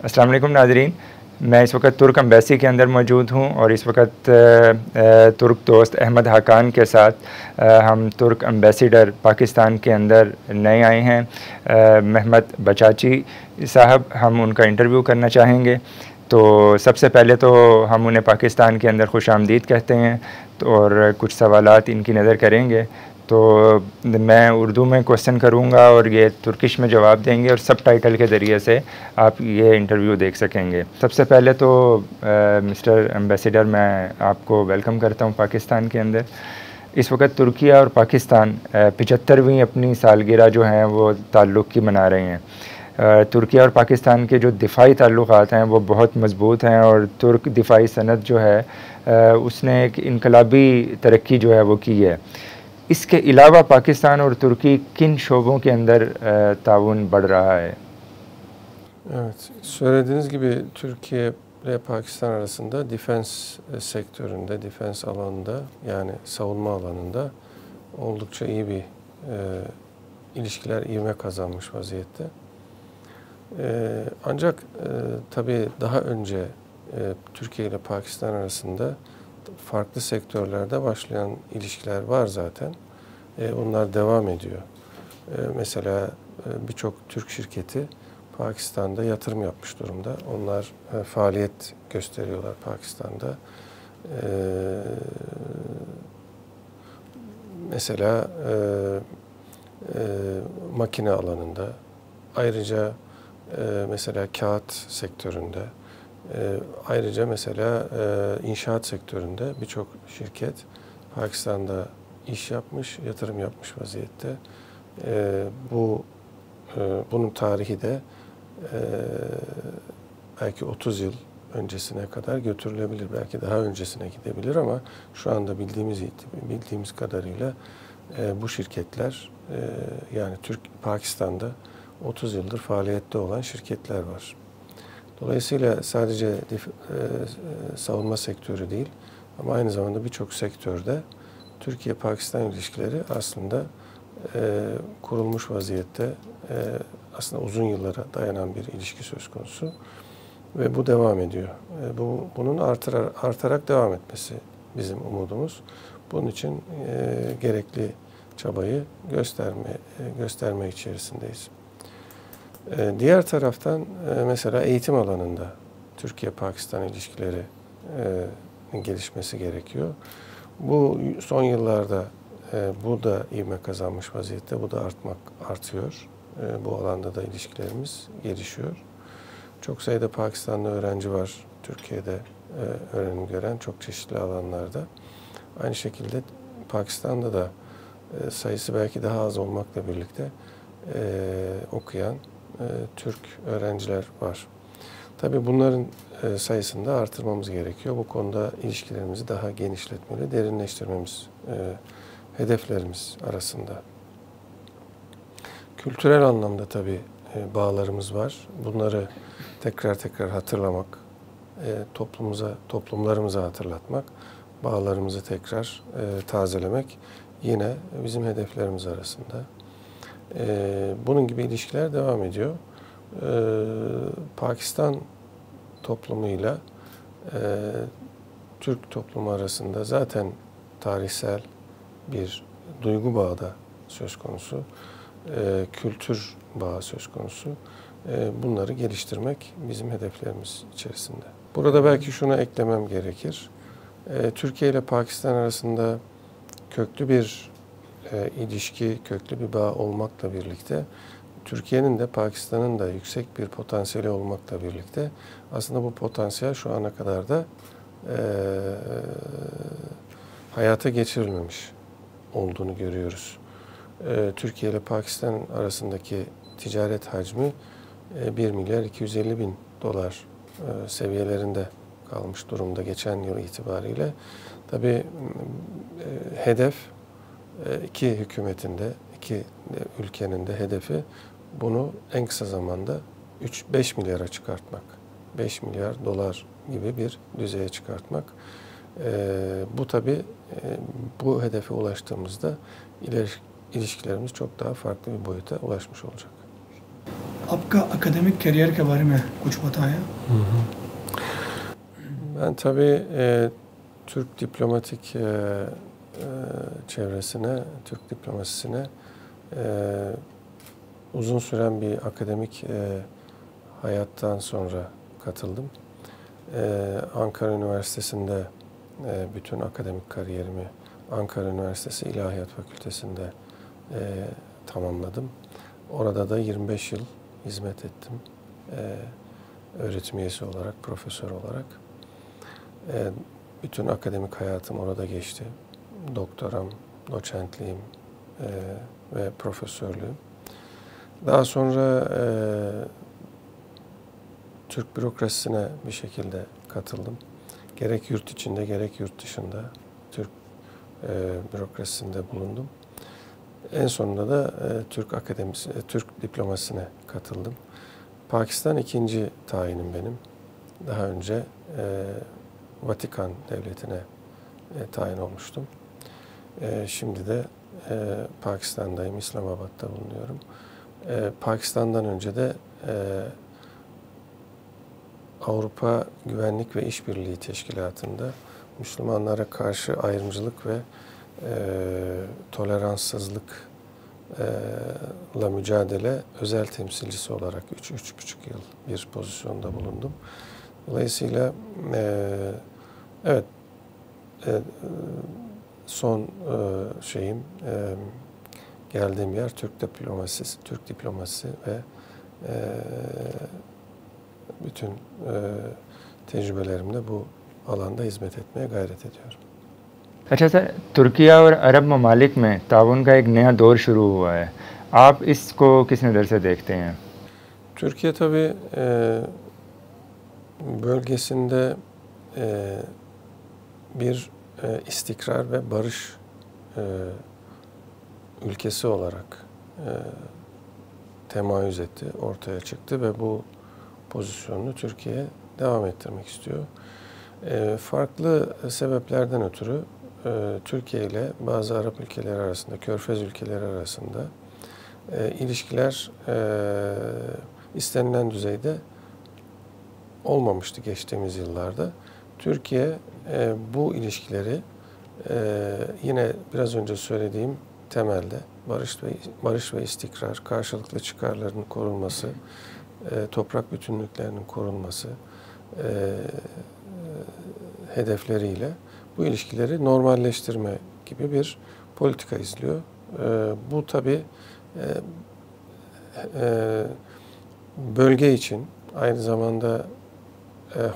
अस्सलाम वालेकुम नाज़रीन, मैं इस वक्त तुर्क एम्बेसी के अंदर मौजूद हूँ और इस वक्त तुर्क दोस्त अहमद हाकान के साथ हम तुर्क एम्बेसडर पाकिस्तान के अंदर नए आए हैं, महमद बचाची साहब। हम उनका इंटरव्यू करना चाहेंगे। तो सबसे पहले तो हम उन्हें पाकिस्तान के अंदर खुशामदीद कहते हैं और कुछ सवालात इनकी नज़र करेंगे। तो मैं उर्दू में क्वेश्चन करूंगा और ये तुर्किश में जवाब देंगे और सब टाइटल के ज़रिए से आप ये इंटरव्यू देख सकेंगे। सबसे पहले तो मिस्टर एम्बेसडर, मैं आपको वेलकम करता हूँ पाकिस्तान के अंदर। इस वक्त तुर्की और पाकिस्तान 75वीं अपनी सालगिरह जो है वो ताल्लुक़ की मना रहे हैं। तुर्की और पाकिस्तान के जो दिफाई ताल्लुक़ात हैं वो बहुत मज़बूत हैं और तुर्क दिफाई सनत जो है उसने एक इनकलाबी तरक्की जो है वो की है। इसके अलावा पाकिस्तान और तुर्की किन şubों के अंदर ताउन बढ़ रहा है? Evet, söylediğiniz gibi Türkiye ile Pakistan arasında defens sektöründe, defens alanında yani savunma alanında oldukça iyi bir ilişkiler ivme kazanmış vaziyette. Ancak tabii daha önce Türkiye ile Pakistan arasında farklı sektörlerde başlayan ilişkiler var zaten. Bunlar devam ediyor. Mesela birçok Türk şirketi Pakistan'da yatırım yapmış durumda. Onlar faaliyet gösteriyorlar Pakistan'da. Mesela makine alanında, ayrıca mesela kağıt sektöründe, ayrıca mesela inşaat sektöründe birçok şirket Pakistan'da iş yapmış, yatırım yapmış vaziyette. Bunun tarihi de belki 30 yıl öncesine kadar götürülebilir, belki daha öncesine gidebilir ama şu anda bildiğimiz kadarıyla bu şirketler yani Pakistan'da 30 yıldır faaliyette olan şirketler var. Dolayısıyla sadece savunma sektörü değil ama aynı zamanda birçok sektörde Türkiye-Pakistan ilişkileri aslında kurulmuş vaziyette, aslında uzun yıllara dayanan bir ilişki söz konusu ve bu devam ediyor. Bunun artarak devam etmesi bizim umudumuz. Bunun için gerekli çabayı gösterme içerisindeyiz. Diğer taraftan mesela eğitim alanında Türkiye-Pakistan ilişkileri gelişmesi gerekiyor. Bu son yıllarda bu da ivme kazanmış vaziyette, bu da artıyor. Bu alanda da ilişkilerimiz gelişiyor. Çok sayıda Pakistanlı öğrenci var Türkiye'de öğrenim gören çok çeşitli alanlarda. Aynı şekilde Pakistan'da da sayısı belki daha az olmakla birlikte okuyan Türk öğrenciler var. Tabii bunların sayısını da artırmamız gerekiyor. Bu konuda ilişkilerimizi daha genişletmeli, derinleştirmemiz hedeflerimiz arasında. Kültürel anlamda tabii bağlarımız var. Bunları tekrar hatırlamak, toplumlarımıza hatırlatmak, bağlarımızı tekrar tazelemek yine bizim hedeflerimiz arasında. Bunun gibi ilişkiler devam ediyor. Pakistan toplumuyla Türk toplumu arasında zaten tarihsel bir duygu bağı da söz konusu, kültür bağı söz konusu. Bunları geliştirmek bizim hedeflerimiz içerisinde. Burada belki şunu eklemem gerekir. Türkiye ile Pakistan arasında köklü bir ilişki, köklü bir bağ olmakla birlikte Türkiye'nin de Pakistan'ın da yüksek bir potansiyeli olmakla birlikte aslında bu potansiyel şu ana kadar da hayata geçirilmemiş olduğunu görüyoruz. Türkiye ile Pakistan arasındaki ticaret hacmi 1 milyar 250 bin dolar seviyelerinde kalmış durumda geçen yıl itibariyle. Tabii hedef iki hükümetin de, iki ülkenin de hedefi bunu en kısa zamanda 5 milyara çıkartmak. 5 milyar dolar gibi bir düzeye çıkartmak. Bu tabii bu hedefe ulaştığımızda ilişkilerimiz çok daha farklı bir boyuta ulaşmış olacak. आपका academic career के बारे में कुछ बताया? Ben tabii Türk diplomatik çevresine, Türk diplomasisine uzun süren bir akademik hayattan sonra katıldım. Ankara Üniversitesi'nde bütün akademik kariyerimi Ankara Üniversitesi İlahiyat Fakültesi'nde tamamladım. Orada da 25 yıl hizmet ettim. Öğretim üyesi olarak, profesör olarak. Bütün akademik hayatım orada geçti. Doktoram, doçentliğim ve profesörlüğüm. Daha sonra Türk bürokrasisine bir şekilde katıldım. Gerek yurt içinde gerek yurt dışında Türk bürokrasisinde bulundum. En sonunda da Türk diplomasisine katıldım. Pakistan ikinci tayinim benim. Daha önce Vatikan Devleti'ne tayin olmuştum. Şimdi de Pakistan'dayım, İslamabad'da bulunuyorum. Pakistan'dan önce de Avrupa Güvenlik ve İşbirliği Teşkilatı'nda Müslümanlara karşı ayrımcılık ve toleranssızlıkla mücadele özel temsilcisi olarak 3,5 yıl bir pozisyonda bulundum. Dolayısıyla evet son geldiğim yer Türk diplomasisi ve bütün tecrübelerimle bu alanda hizmet etmeye gayret ediyorum. अच्छा सर, तुर्किया और अरब ममालिक में ताउन का एक नया दौर शुरू हुआ है। आप इसको किस नज़र से देखते हैं? Türkiye tabii bölgesinde bir istikrar ve barış ülkesi olarak temayüz etti, ortaya çıktı ve bu pozisyonunu Türkiye devam ettirmek istiyor. Farklı sebeplerden ötürü Türkiye ile bazı Arap ülkeleri arasında, Körfez ülkeleri arasında ilişkiler istenilen düzeyde olmamıştı geçtiğimiz yıllarda. Türkiye bu ilişkileri yine biraz önce söylediğim temelde barış ve istikrar, karşılıklı çıkarların korunması, toprak bütünlüklerinin korunması hedefleriyle bu ilişkileri normalleştirme gibi bir politika izliyor. Bu tabii bölge için aynı zamanda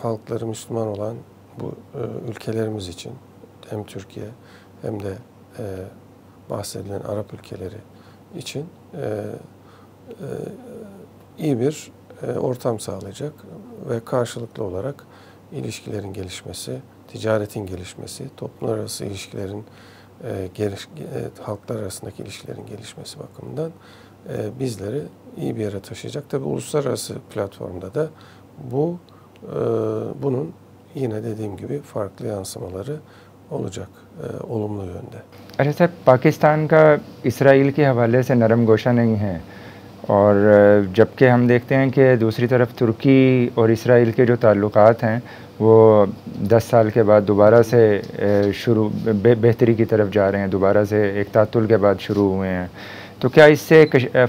halkları Müslüman olan bu ülkelerimiz için hem Türkiye hem de bahsedilen Arap ülkeleri için iyi bir ortam sağlayacak ve karşılıklı olarak ilişkilerin gelişmesi, ticaretin gelişmesi, toplumlar arası ilişkilerin, halklar arasındaki ilişkilerin gelişmesi bakımından bizleri iyi bir yere taşıyacak. Tabii uluslararası platformda da bunun yine dediğim gibi farklı yansımaları olacak olumlu yönde. अच्छा सर, पाकिस्तान का इसराइल के हवाले से नरम गोशा नहीं है, और जबकि हम देखते हैं कि दूसरी तरफ तुर्की और इसराइल के जो ताल्लुकात हैं वो 10 साल के बाद दोबारा से बेहतरी की तरफ जा रहे हैं, दोबारा से एक तातुल के बाद शुरू हुए हैं। तो क्या इससे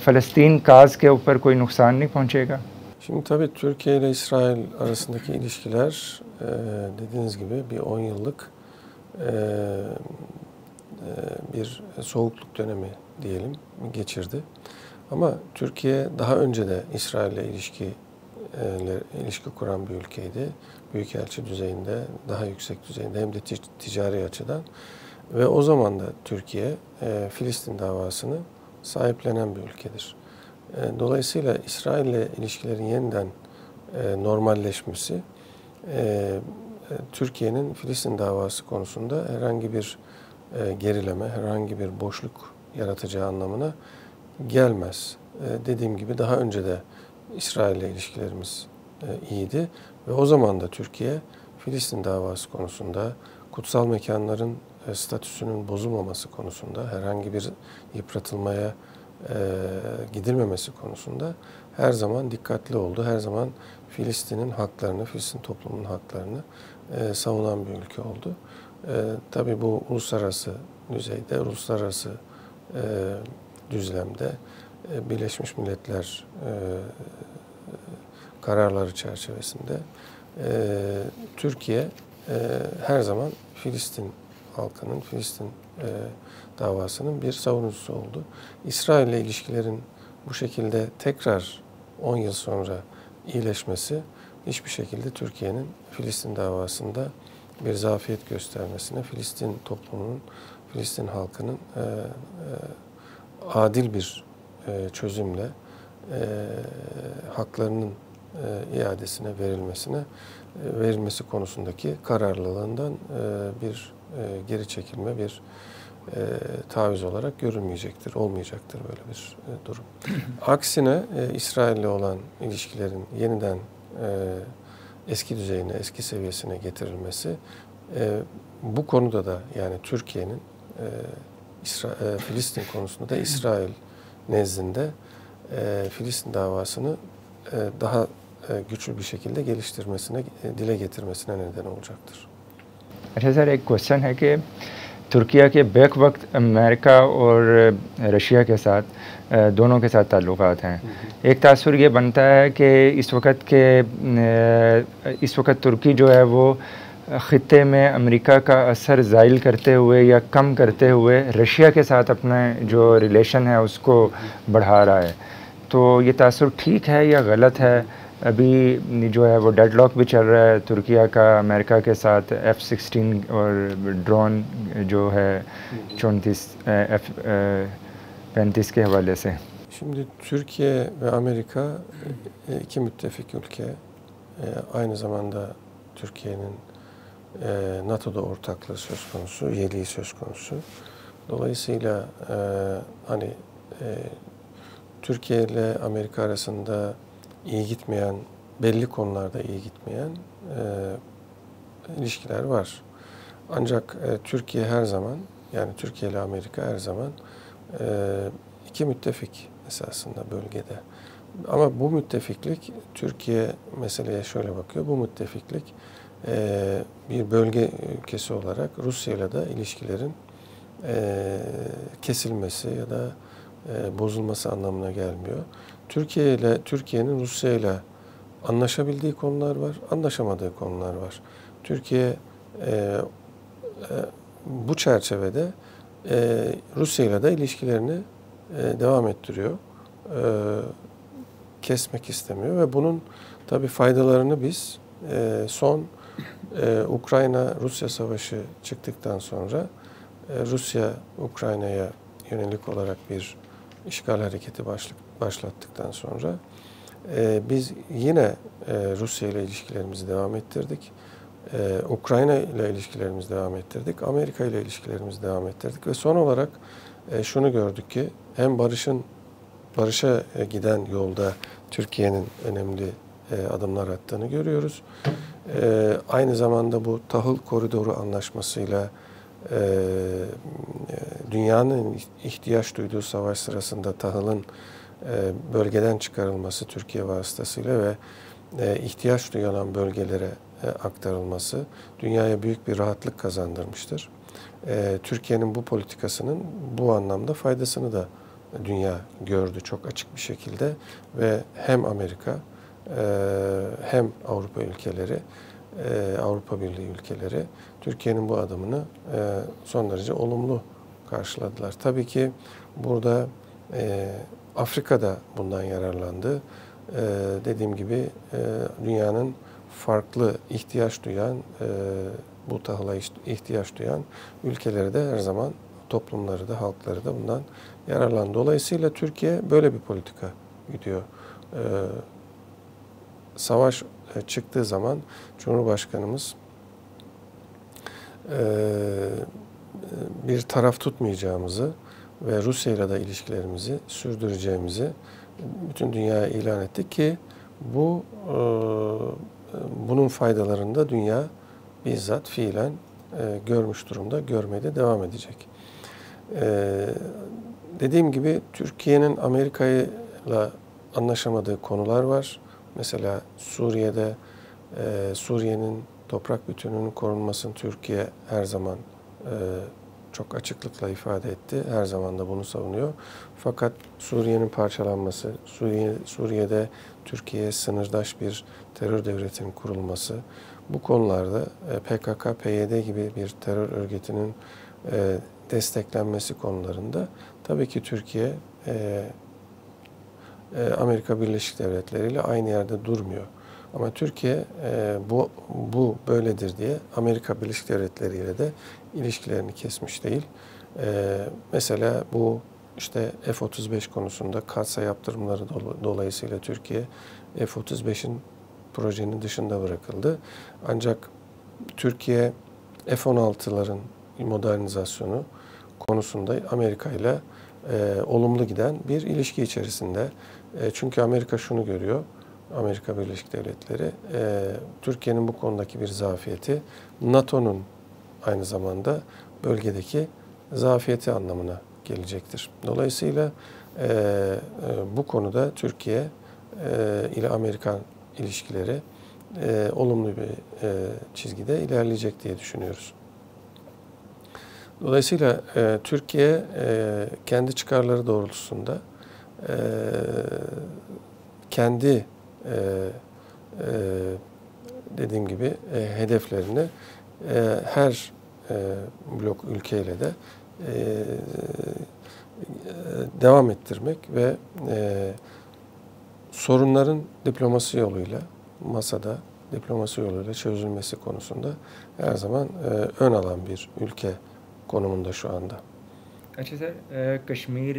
फ़लस्तीन काज के ऊपर कोई नुकसान नहीं पहुँचेगा? Şimdi tabii Türkiye ile İsrail arasındaki ilişkiler dediğiniz gibi bir 10 yıllık bir soğukluk dönemi diyelim geçirdi. Ama Türkiye daha önce de İsrail ile ilişki kuran bir ülkeydi. Büyükelçi düzeyinde, daha yüksek düzeyinde hem de ticari açıdan. Ve o zaman da Türkiye Filistin davasını sahiplenen bir ülkedir. Dolayısıyla İsrail ile ilişkilerin yeniden normalleşmesi Türkiye'nin Filistin davası konusunda herhangi bir gerileme, herhangi bir boşluk yaratacağı anlamına gelmez. Dediğim gibi daha önce de İsrail ile ilişkilerimiz iyiydi ve o zaman da Türkiye Filistin davası konusunda kutsal mekanların statüsünün bozulmaması konusunda, herhangi bir yıpratılmaya gidilmemesi konusunda her zaman dikkatli oldu. Her zaman Filistin'in haklarını, Filistin toplumunun haklarını savunan bir ülke oldu. Tabii bu uluslararası düzeyde, uluslararası düzlemde Birleşmiş Milletler kararları çerçevesinde Türkiye her zaman Filistin halkının, Filistin davasının bir savunucusu oldu. İsrail ile ilişkilerin bu şekilde tekrar 10 yıl sonra iyileşmesi hiçbir şekilde Türkiye'nin Filistin davasında bir zafiyet göstermesine, Filistin toplumunun, Filistin halkının adil bir çözümle haklarının iadesine verilmesi konusundaki kararlılığından bir geri çekilme, bir taviz olarak görülmeyecektir, olmayacaktır böyle bir durum. Aksine İsrail'le olan ilişkilerin yeniden eski düzeyine, eski seviyesine getirilmesi bu konuda da yani Türkiye'nin Filistin konusunda da İsrail nezdinde Filistin davasını daha güçlü bir şekilde geliştirmesine, dile getirmesine neden olacaktır. अच्छा सर, एक क्वेश्चन है कि तुर्किया के बैक वक्त अमेरिका और रशिया के साथ दोनों के साथ ताल्लुकात हैं। एक तासुर ये बनता है कि इस वक्त तुर्की जो है वो ख़ित्ते में अमेरिका का असर ज़ाइल करते हुए या कम करते हुए रशिया के साथ अपना जो रिलेशन है उसको बढ़ा रहा है। तो ये तासुर ठीक है या गलत है? अभी जो है वो डेडलॉक भी चल रहा है तुर्किया का अमेरिका के साथ F-16 और ड्रोन जो है 34 F-35 के हवाले से। Şimdi Türkiye ve Amerika iki müttefik ülke. Aynı zamanda Türkiye'nin NATO'da ortaklığı söz konusu, üyeliği söz konusu. Dolayısıyla hani Türkiye ile Amerika arasında iyi gitmeyen, belli konularda iyi gitmeyen ilişkiler var. Ancak Türkiye her zaman, yani Türkiye ile Amerika her zaman iki müttefik esasında bölgede. Ama bu müttefiklik, Türkiye meseleye şöyle bakıyor, bu müttefiklik bir bölge ülkesi olarak Rusya ile de ilişkilerin kesilmesi ya da bozulması anlamına gelmiyor. Türkiye'nin Rusya ile anlaşabildiği konular var, anlaşamadığı konular var. Türkiye bu çerçevede Rusya ile de ilişkilerini devam ettiriyor. Kesmek istemiyor ve bunun tabii faydalarını biz son Ukrayna-Rusya savaşı çıktıktan sonra Rusya Ukrayna'ya yönelik olarak bir işgal hareketi başlattıktan sonra biz yine Rusya ile ilişkilerimizi devam ettirdik. Ukrayna ile ilişkilerimizi devam ettirdik. Amerika ile ilişkilerimizi devam ettirdik ve son olarak şunu gördük ki hem barışa giden yolda Türkiye'nin önemli adımlar attığını görüyoruz. Aynı zamanda bu tahıl koridoru anlaşmasıyla dünyanın ihtiyaç duyduğu savaş sırasında tahılın bölgeden çıkarılması Türkiye vasıtasıyla ve ihtiyaç duyulan bölgelere aktarılması dünyaya büyük bir rahatlık kazandırmıştır. Türkiye'nin bu politikasının bu anlamda faydasını da dünya gördü çok açık bir şekilde ve hem Amerika hem Avrupa ülkeleri, Avrupa Birliği ülkeleri Türkiye'nin bu adımını son derece olumlu karşıladılar. Tabii ki burada Afrika'da bundan yararlandı. Dediğim gibi dünyanın farklı ihtiyaç duyan, bu tahıla ihtiyaç duyan ülkeleri de her zaman toplumları da halkları da bundan yararlandı. Dolayısıyla Türkiye böyle bir politika gidiyor. Savaş çıktığı zaman Cumhurbaşkanımız bir taraf tutmayacağımızı ve Rusya ile de ilişkilerimizi sürdüreceğimizi bütün dünyaya ilan ettik ki bunun faydalarını da dünya bizzat fiilen görmüş durumda, görmeye de devam edecek. Dediğim gibi Türkiye'nin Amerika'yla anlaşamadığı konular var. Mesela Suriye'de Suriye'nin toprak bütünlüğünün korunmasını Türkiye her zaman çok açıklıkla ifade etti. Her zaman da bunu savunuyor. Fakat Suriye'nin parçalanması, Suriye'de Türkiye'ye sınırdaş bir terör devletinin kurulması, bu konularda PKK, PYD gibi bir terör örgütünün desteklenmesi konularında tabii ki Türkiye Amerika Birleşik Devletleri ile aynı yerde durmuyor. Ama Türkiye bu böyledir diye Amerika Birleşik Devletleri ile de ilişkilerini kesmiş değil. Mesela bu işte F-35 konusunda katsa yaptırımları dolayısıyla Türkiye F-35'in projenin dışında bırakıldı. Ancak Türkiye F-16'ların modernizasyonu konusunda Amerika ile olumlu giden bir ilişki içerisinde. Çünkü Amerika şunu görüyor, Amerika Birleşik Devletleri, Türkiye'nin bu konudaki bir zafiyeti NATO'nun aynı zamanda bölgedeki zafiyeti anlamına gelecektir. Dolayısıyla bu konuda Türkiye ile Amerikan ilişkileri olumlu bir çizgide ilerleyecek diye düşünüyoruz. Dolayısıyla Türkiye kendi çıkarları doğrultusunda kendi dediğim gibi hedeflerini her blok ülkeyle de devam ettirmek ve sorunların diplomasi yoluyla masada diplomasi yoluyla çözülmesi konusunda her zaman ön alan bir ülke konumunda şu anda. अच्छा सर, कश्मीर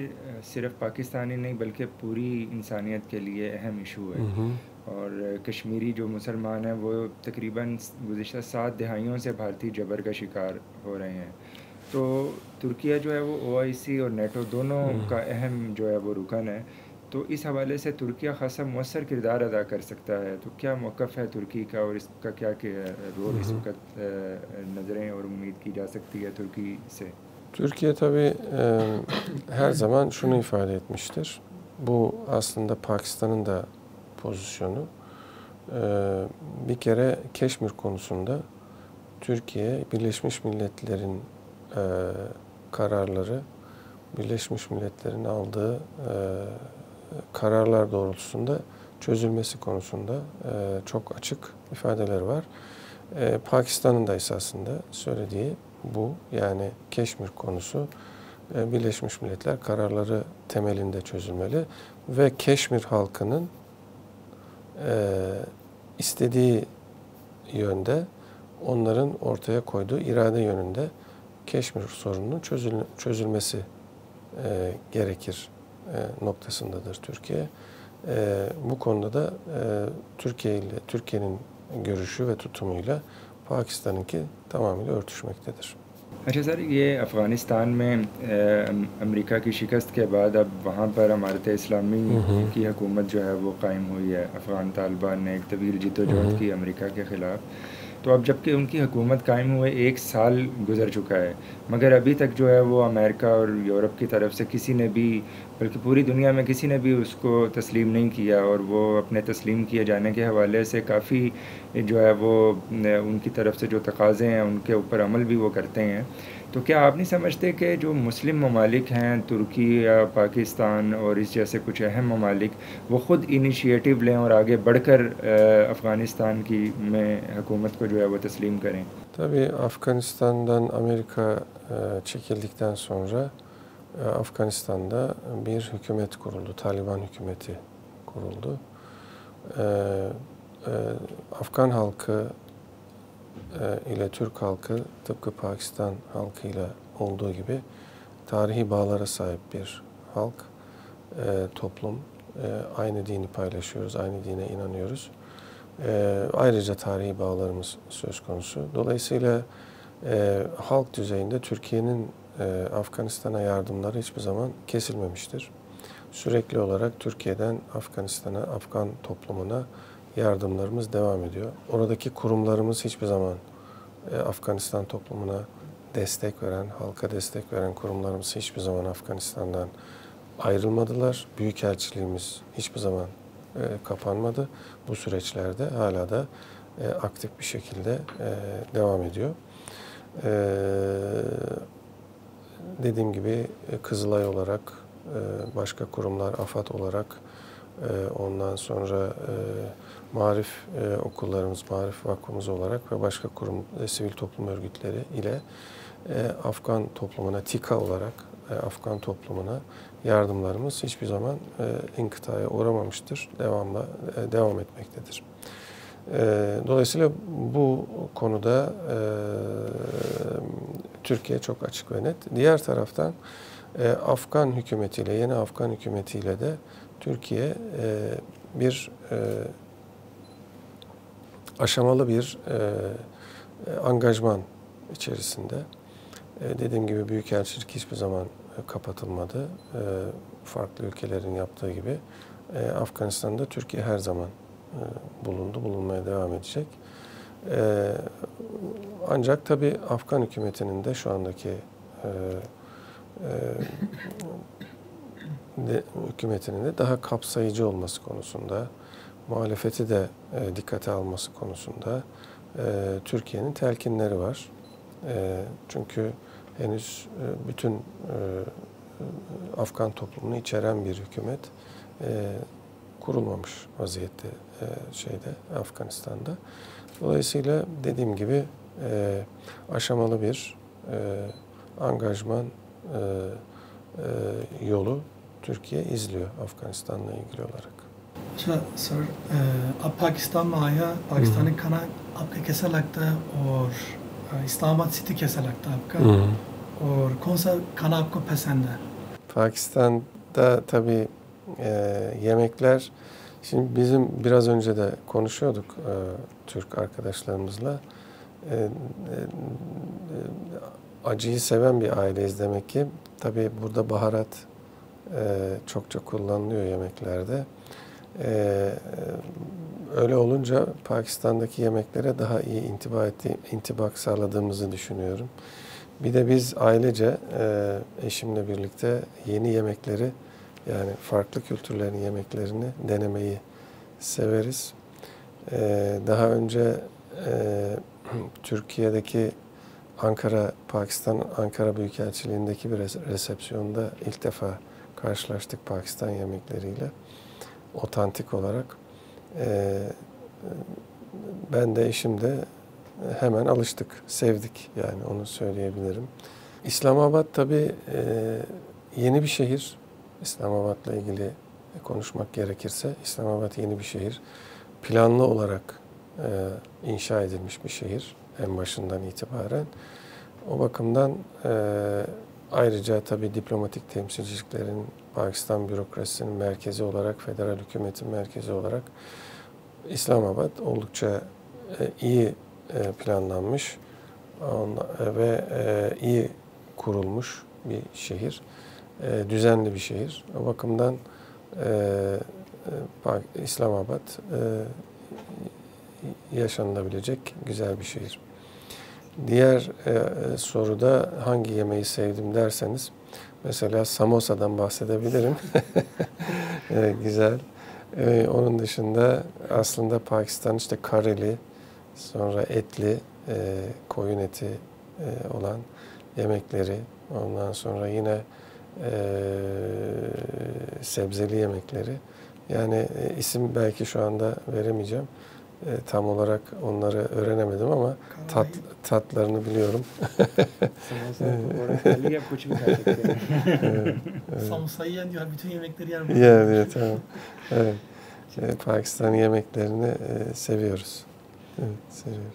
सिर्फ पाकिस्तानी नहीं बल्कि पूरी इंसानियत के लिए अहम इशू है। और कश्मीरी जो मुसलमान हैं वो तकरीबन गुज़िश्ता 7 दहाइयों से भारतीय जबर का शिकार हो रहे हैं। तो तुर्किया जो है वो OIC और नेटो दोनों का अहम जो है वो रुकन है। तो इस हवाले से तुर्किया खासा मौसर किरदार अदा कर सकता है। तो क्या मौक़िफ़ है तुर्की का और इसका क्या रोल इस वक्त नज़रें और उम्मीद की जा सकती है तुर्की से? Türkiye tabii her zaman şunu ifade etmiştir. Bu aslında Pakistan'ın da pozisyonu. Bir kere Keşmir konusunda Türkiye, Birleşmiş Milletler'in kararları, Birleşmiş Milletler'in aldığı kararlar doğrultusunda çözülmesi konusunda çok açık ifadeler var. Pakistan'ın da esasında söylediği bu, yani Keşmir konusu Birleşmiş Milletler kararları temelinde çözülmeli ve Keşmir halkının istediği yönde, onların ortaya koyduğu irade yönünde Keşmir sorununun çözülmesi gerekir noktasındadır Türkiye. Bu konuda da Türkiye'nin görüşü ve tutumuyla Pakistan'ınki tamamıyla örtüşmektedir. अच्छा सर, ये अफ़गानिस्तान में अमेरिका की शिकस्त के बाद अब वहाँ पर इमारत इस्लामी की हुकूमत जो है वो कायम हुई है। अफ़गान तालिबान ने एक तवील जद्दोजहद की अमेरिका के ख़िलाफ़। तो अब जबकि उनकी हुकूमत कायम हुए 1 साल गुज़र चुका है, मगर अभी तक जो है वो अमेरिका और यूरोप की तरफ से किसी ने भी, बल्कि पूरी दुनिया में किसी ने भी उसको तस्लीम नहीं किया। और वो अपने तस्लीम किए जाने के हवाले से काफ़ी जो है वो उनकी तरफ से जो तकाज़े हैं उनके ऊपर अमल भी वो करते हैं। तो क्या आप नहीं समझते कि जो मुस्लिम ममालिक हैं, तुर्की या पाकिस्तान और इस जैसे कुछ अहम ममालिक, वो ख़ुद इनिशिएटिव लें और आगे बढ़कर अफ़गानिस्तान की में हुकूमत को जो है वो तस्लीम करें? Tabii Afganistan'dan Amerika çekildikten sonra Afganistan'da bir hükümet kuruldu. Taliban hükümeti kuruldu. Afgan halkı ile Türk halkı tıpkı Pakistan halkıyla olduğu gibi tarihi bağlara sahip bir halk, toplum. Aynı dini paylaşıyoruz, aynı dine inanıyoruz. Ayrıca tarihi bağlarımız söz konusu. Dolayısıyla halk düzeyinde Türkiye'nin Afganistan'a yardımları hiçbir zaman kesilmemiştir. Sürekli olarak Türkiye'den Afganistan'a, Afgan toplumuna yardımlarımız devam ediyor. Oradaki kurumlarımız hiçbir zaman Afganistan toplumuna destek veren, halka destek veren kurumlarımız hiçbir zaman Afganistan'dan ayrılmadılar. Büyükelçiliğimiz hiçbir zaman kapanmadı. Bu süreçlerde hala da aktif bir şekilde devam ediyor. Dediğim gibi Kızılay olarak, başka kurumlar, AFAD olarak, ondan sonra Maarif okullarımız, Maarif Vakfımız olarak ve başka kurum, sivil toplum örgütleri ile Afgan toplumuna, TİKA olarak Afgan toplumuna yardımlarımız hiçbir zaman inkıtaya uğramamıştır. Devam etmektedir. Dolayısıyla bu konuda Türkiye çok açık ve net. Diğer taraftan Afgan hükümetiyle, yeni Afgan hükümetiyle de Türkiye bir aşamalı bir angajman içerisinde. Dediğim gibi büyükelçilik hiçbir zaman kapatılmadı. Farklı ülkelerin yaptığı gibi. Afganistan'da Türkiye her zaman bulundu, bulunmaya devam edecek. Ancak tabii Afgan hükümetinin de şu andaki hükümetinin de daha kapsayıcı olması konusunda, muhalefeti de dikkate alması konusunda Türkiye'nin telkinleri var. Çünkü henüz bütün Afgan toplumunu içeren bir hükümet kurulmamış vaziyette Afganistan'da. Dolayısıyla dediğim gibi aşamalı bir angajman yolu Türkiye izliyor Afganistan'la ilgili olarak. अच्छा सर, आप पाकिस्तान में आया, पाकिस्तानी खाना आपको कैसा लगता है और इस्लामाबाद सिटी कैसा लगता है आपका और कौन सा खाना आपको पसंद है? Pakistan'da tabii yemekler, şimdi bizim biraz önce de konuşuyorduk Türk arkadaşlarımızla. Acıyı seven bir aileyiz demek ki. Tabii burada baharat çokça kullanılıyor yemeklerde. Öyle olunca Pakistan'daki yemeklere daha iyi intibak sağladığımızı düşünüyorum. Bir de biz ailece eşimle birlikte yeni yemekleri, yani farklı kültürlerin yemeklerini denemeyi severiz. Daha önce Türkiye'deki Pakistan Ankara Büyükelçiliğindeki bir resepsiyonda ilk defa karşılaştık Pakistan yemekleriyle, otantik olarak. Ben de eşim de hemen alıştık, sevdik, yani onu söyleyebilirim. İslamabad tabii yeni bir şehir. İslamabad'la ilgili konuşmak gerekirse, İslamabad yeni bir şehir. Planlı olarak inşa edilmiş bir şehir en başından itibaren. O bakımdan ayrıca tabii diplomatik temsilciliklerin, Pakistan bürokrasisinin merkezi olarak, federal hükümetin merkezi olarak İslamabad oldukça iyi planlanmış ve iyi kurulmuş bir şehir. Düzenli bir şehir. O bakımdan İslamabad yaşanılabilecek güzel bir şehir. Diğer soruda hangi yemeği sevdim derseniz, mesela samosadan bahsedebilirim. Güzel. Onun dışında aslında Pakistan işte kareli, sonra etli, koyun eti olan yemekleri, ondan sonra yine sebzeli yemekleri. Yani isim belki şu anda veremeyeceğim. Tam olarak onları öğrenemedim ama tatlarını biliyorum. Samosayı yen diyor, bütün yemekleri yer. Yani tamam. Evet. Pakistan yemeklerini seviyoruz. Evet, seviyoruz.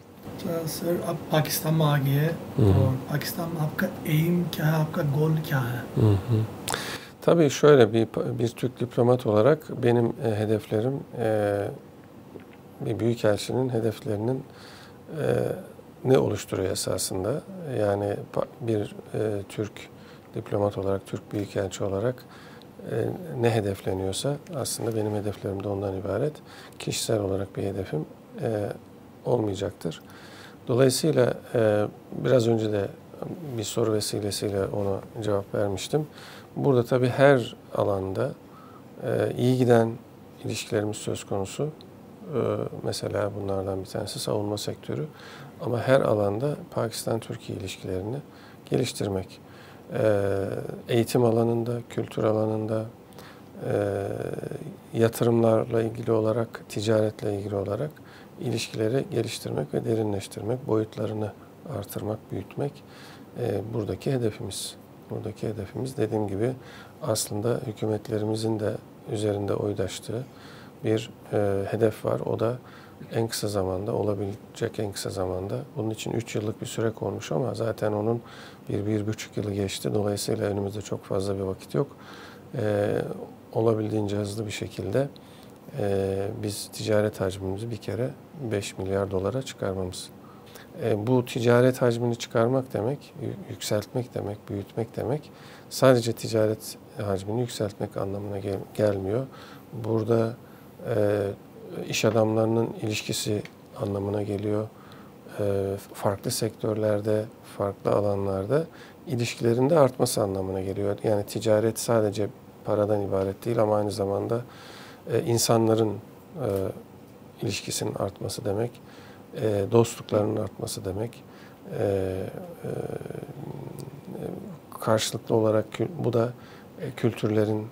Sir, आप पाकिस्तान में आ गए हैं और पाकिस्तान में आपका एम क्या है, आपका गोल क्या है? Tabii şöyle bir Türk diplomat olarak benim hedeflerim, bir büyükelçinin hedeflerinin ne oluşturuyor esasında? Yani bir Türk diplomat olarak, Türk büyükelçi olarak ne hedefleniyorsa aslında benim hedeflerim de ondan ibaret. Kişisel olarak bir hedefim olmayacaktır. Dolayısıyla biraz önce de bir soru vesilesiyle ona cevap vermiştim. Burada tabii her alanda iyi giden ilişkilerimiz söz konusu. Mesela bunlardan bir tanesi savunma sektörü. Ama her alanda Pakistan-Türkiye ilişkilerini geliştirmek. Eğitim alanında, kültür alanında, yatırımlarla ilgili olarak, ticaretle ilgili olarak ilişkileri geliştirmek ve derinleştirmek, boyutlarını artırmak, büyütmek buradaki hedefimiz. Buradaki hedefimiz dediğim gibi aslında hükümetlerimizin de üzerinde oydaştığı bir hedef var. O da en kısa zamanda, olabilecek en kısa zamanda. Bunun için 3 yıllık bir süre konmuş ama zaten onun 1-1,5 yılı geçti. Dolayısıyla önümüzde çok fazla bir vakit yok. Olabildiğince hızlı bir şekilde biz ticaret hacmimizi bir kere 5 milyar dolara çıkarmamız. Bu ticaret hacmini çıkarmak demek, yükseltmek demek, büyütmek demek sadece ticaret hacmini yükseltmek anlamına gelmiyor. Burada iş adamlarının ilişkisi anlamına geliyor. Farklı sektörlerde, farklı alanlarda ilişkilerinde artması anlamına geliyor. Yani ticaret sadece paradan ibaret değil ama aynı zamanda insanların ilişkisinin artması demek, dostluklarının artması demek. Karşılıklı olarak bu da kültürlerin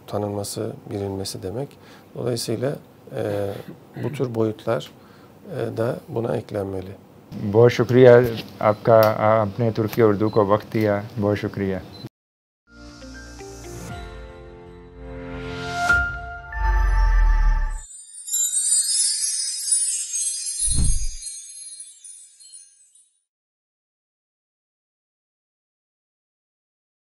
tanınması, bilinmesi demek. Dolayısıyla bu tür boyutlar da buna eklenmeli. बहुत शुक्रिया आपका, आपने तुर्की उर्दू को वक्त दिया, बहुत शुक्रिया।